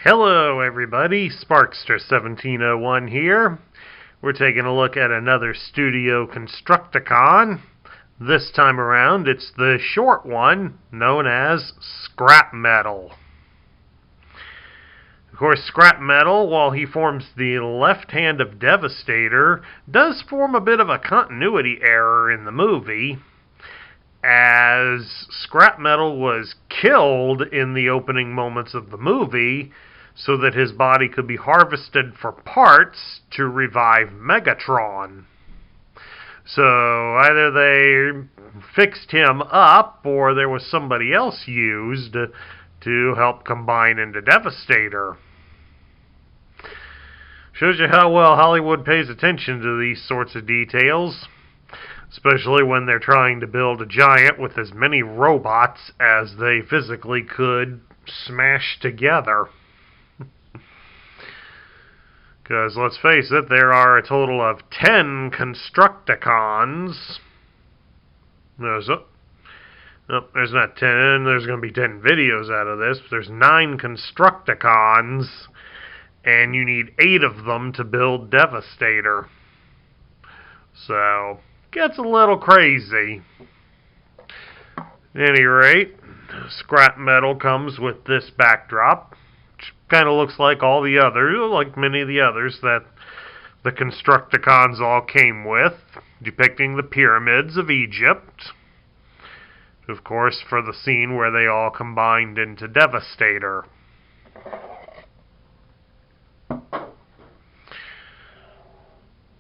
Hello everybody, Sparkster1701 here. We're taking a look at another Studio Constructicon. This time around it's the short one known as Scrapmetal. Of course, Scrapmetal, while he forms the left hand of Devastator, does form a bit of a continuity error in the movie, as Scrapmetal was killed in the opening moments of the movie so that his body could be harvested for parts to revive Megatron. So either they fixed him up or there was somebody else used to help combine into Devastator. Shows you how well Hollywood pays attention to these sorts of details, especially when they're trying to build a giant with as many robots as they physically could smash together. Because, let's face it, there are a total of 10 Constructicons. There's not 10, there's going to be 10 videos out of this. But there's 9 Constructicons, and you need 8 of them to build Devastator. So, gets a little crazy. At any rate, Scrapmetal comes with this backdrop, which kind of looks like all the others, like many of the others that the Constructicons all came with, depicting the pyramids of Egypt. Of course, for the scene where they all combined into Devastator.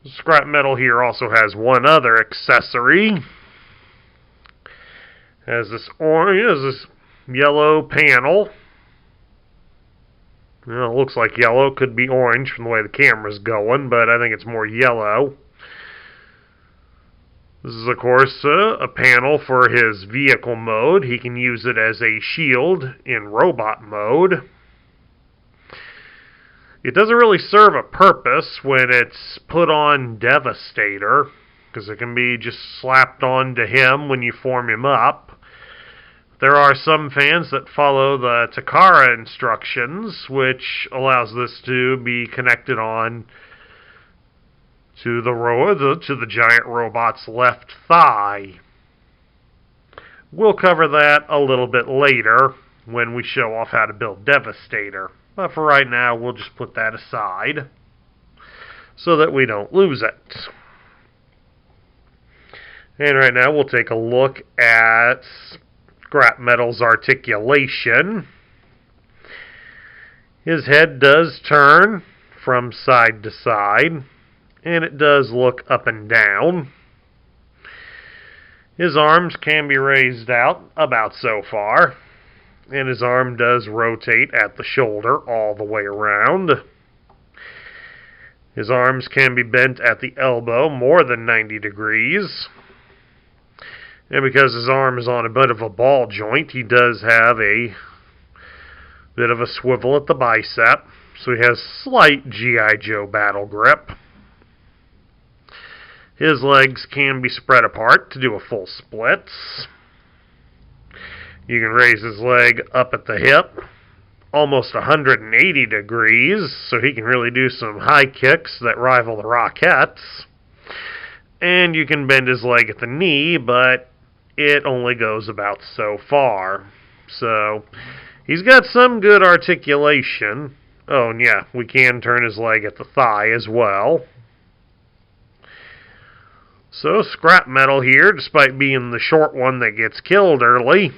Scrapmetal here also has one other accessory. Has this yellow panel. Well, it looks like yellow. Could be orange from the way the camera's going, but I think it's more yellow. This is, of course, a panel for his vehicle mode. He can use it as a shield in robot mode. It doesn't really serve a purpose when it's put on Devastator, because it can be just slapped onto him when you form him up. There are some fans that follow the Takara instructions, which allows this to be connected on to the giant robot's left thigh. We'll cover that a little bit later when we show off how to build Devastator. But for right now, we'll just put that aside so that we don't lose it. And right now, we'll take a look at Scrapmetal's articulation. His head does turn from side to side, and it does look up and down. His arms can be raised out about so far, and his arm does rotate at the shoulder all the way around. His arms can be bent at the elbow more than 90 degrees. And because his arm is on a bit of a ball joint, he does have a bit of a swivel at the bicep. So he has slight G.I. Joe battle grip. His legs can be spread apart to do a full splits. You can raise his leg up at the hip almost 180 degrees, so he can really do some high kicks that rival the Rockettes. And you can bend his leg at the knee, but it only goes about so far. So, he's got some good articulation. Oh, and yeah, we can turn his leg at the thigh as well. So, Scrapmetal here, despite being the short one that gets killed early,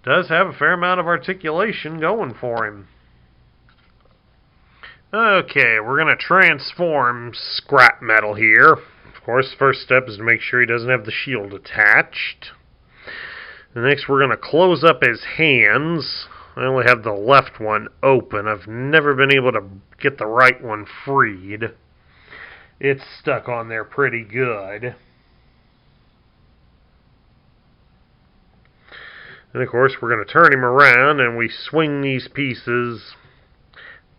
does have a fair amount of articulation going for him. Okay, we're going to transform Scrapmetal here. Of course, the first step is to make sure he doesn't have the shield attached. And next, we're going to close up his hands. I only have the left one open. I've never been able to get the right one freed. It's stuck on there pretty good. And of course, we're going to turn him around and we swing these pieces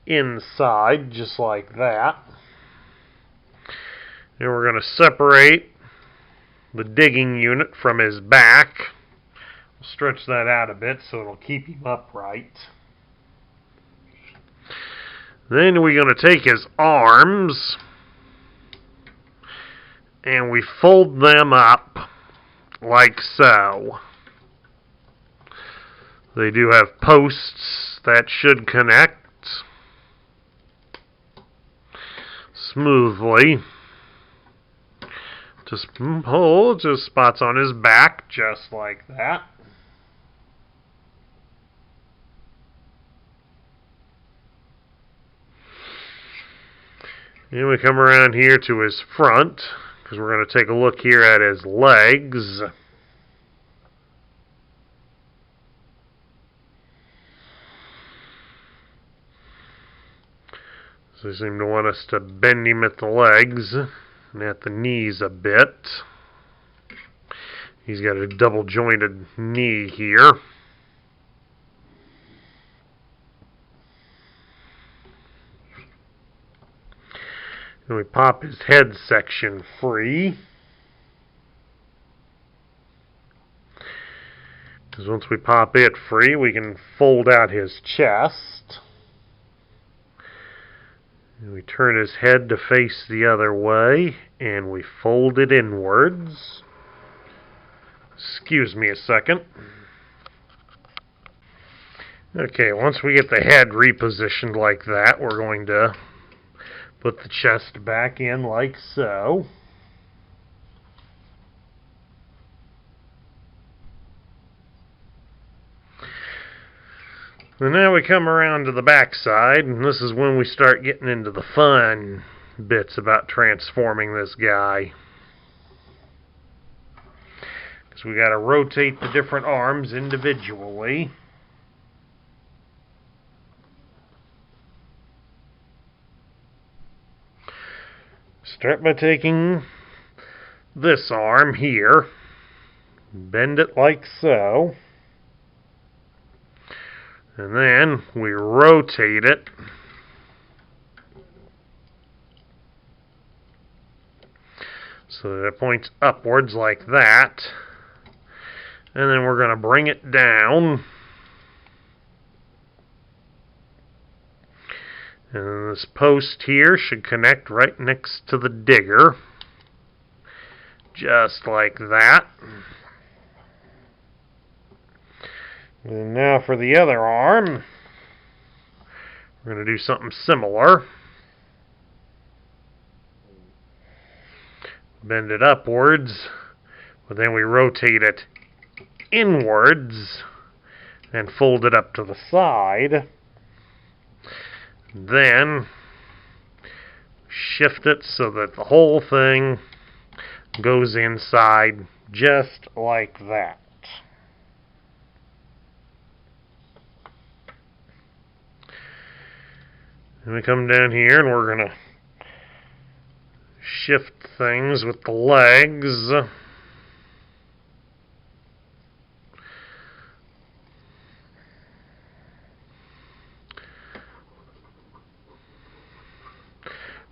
inside, just like that. And we're going to separate the digging unit from his back. We'll stretch that out a bit so it'll keep him upright. Then we're going to take his arms and we fold them up like so. They do have posts that should connect smoothly. Just pull, just spots on his back, just like that. And we come around here to his front, because we're going to take a look here at his legs. So they seem to want us to bend him at the legs and at the knees a bit. He's got a double jointed knee here. And we pop his head section free. Because once we pop it free, we can fold out his chest. And we turn his head to face the other way, and we fold it inwards. Excuse me a second. Okay, once we get the head repositioned like that, we're going to put the chest back in like so. And now we come around to the back side, and this is when we start getting into the fun bits about transforming this guy. Because we got to rotate the different arms individually. Start by taking this arm here, bend it like so. And then we rotate it so that it points upwards like that. And then we're going to bring it down. And this post here should connect right next to the digger. Just like that. And now for the other arm, we're going to do something similar. Bend it upwards, but then we rotate it inwards and fold it up to the side. Then shift it so that the whole thing goes inside just like that. And we come down here and we're going to shift things with the legs.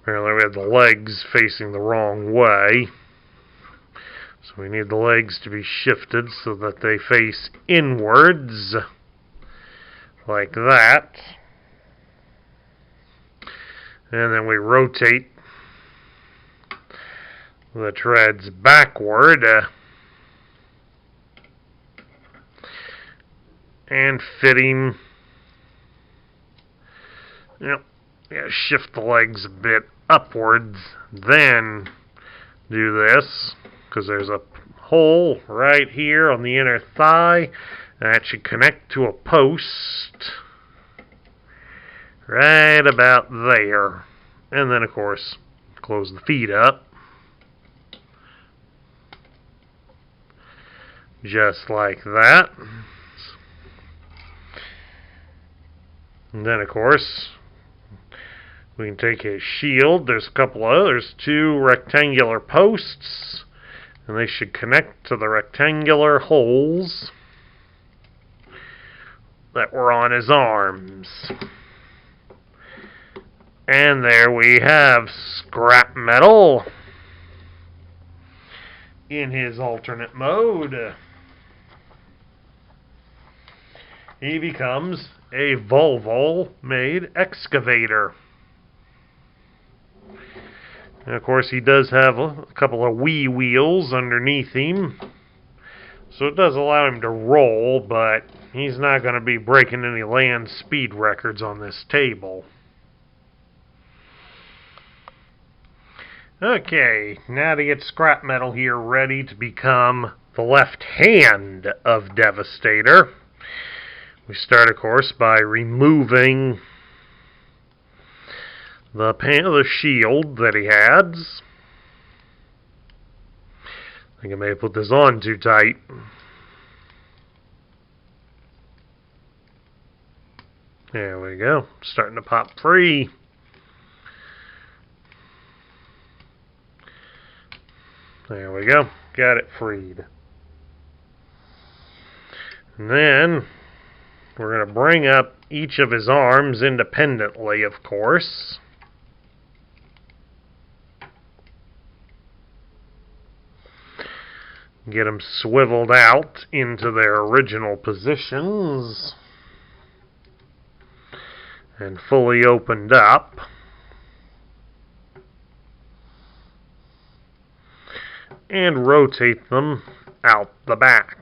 Apparently we have the legs facing the wrong way. So we need the legs to be shifted so that they face inwards. Like that. And then we rotate the treads backward and fitting. Yep, yeah, shift the legs a bit upwards, then do this because there's a hole right here on the inner thigh that should connect to a post. Right about there. And then, of course, close the feet up. Just like that. And then, of course, we can take his shield. There's a couple of others. Two rectangular posts. And they should connect to the rectangular holes that were on his arms. And there we have Scrapmetal in his alternate mode. He becomes a Volvo-made excavator. And of course, he does have a couple of wee wheels underneath him, so it does allow him to roll, but he's not going to be breaking any land speed records on this table. Okay, now to get Scrapmetal here ready to become the left hand of Devastator. We start, of course, by removing the shield that he has. I think I may have put this on too tight. There we go. Starting to pop free. There we go. Got it freed. And then we're going to bring up each of his arms independently, of course. Get them swiveled out into their original positions and fully opened up. And rotate them out the back.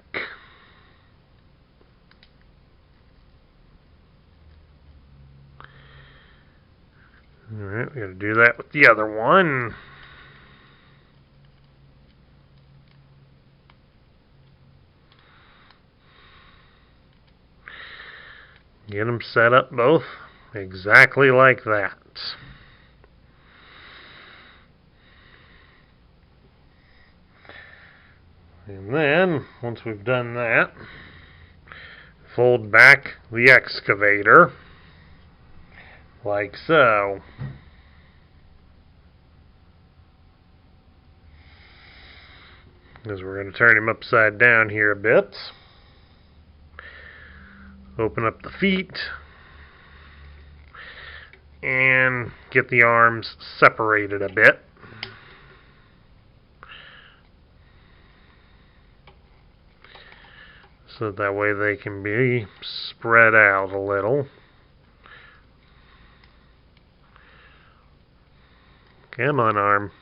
Alright, we gotta do that with the other one. Get them set up both exactly like that. And then, once we've done that, fold back the excavator, like so. Because we're going to turn him upside down here a bit. Open up the feet, and get the arms separated a bit. So that way they can be spread out a little. Come on, arm.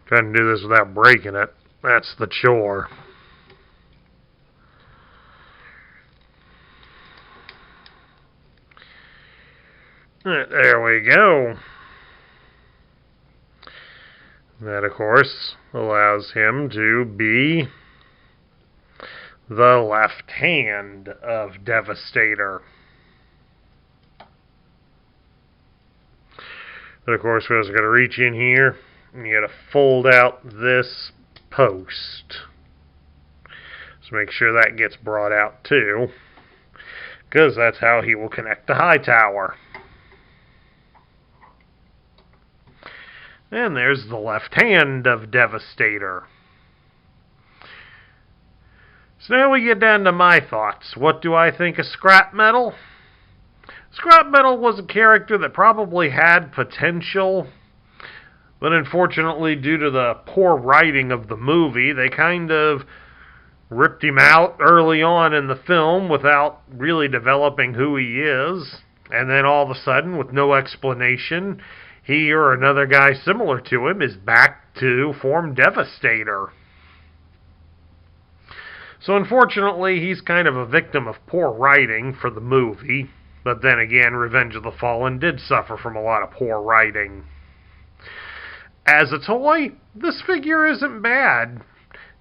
Trying to do this without breaking it. That's the chore. Right, there we go. That, of course, allows him to be the left hand of Devastator. But of course, we're just going to reach in here and you got to fold out this post. So make sure that gets brought out too, because that's how he will connect the high tower. And there's the left hand of Devastator. So now we get down to my thoughts. What do I think of Scrapmetal? Scrapmetal was a character that probably had potential, but unfortunately, due to the poor writing of the movie, they kind of ripped him out early on in the film without really developing who he is. And then all of a sudden, with no explanation, he or another guy similar to him is back to form Devastator. So unfortunately, he's kind of a victim of poor writing for the movie. But then again, Revenge of the Fallen did suffer from a lot of poor writing. As a toy, this figure isn't bad.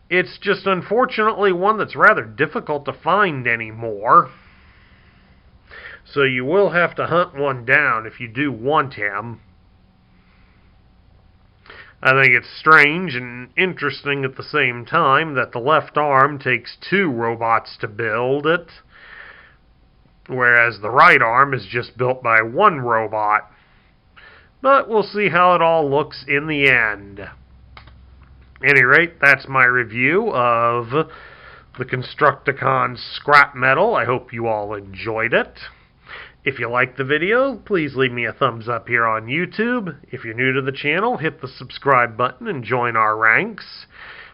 It's just unfortunately one that's rather difficult to find anymore. So you will have to hunt one down if you do want him. I think it's strange and interesting at the same time that the left arm takes 2 robots to build it, whereas the right arm is just built by 1 robot. But we'll see how it all looks in the end. At any rate, that's my review of the Constructicon Scrapmetal. I hope you all enjoyed it. If you liked the video, please leave me a thumbs up here on YouTube. If you're new to the channel, hit the subscribe button and join our ranks.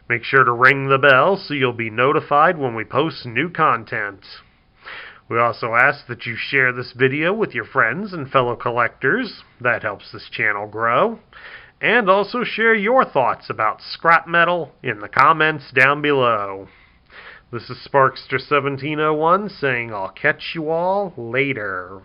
Make sure to ring the bell so you'll be notified when we post new content. We also ask that you share this video with your friends and fellow collectors. That helps this channel grow. And also share your thoughts about scrap metal in the comments down below. This is Sparkster1701 saying I'll catch you all later.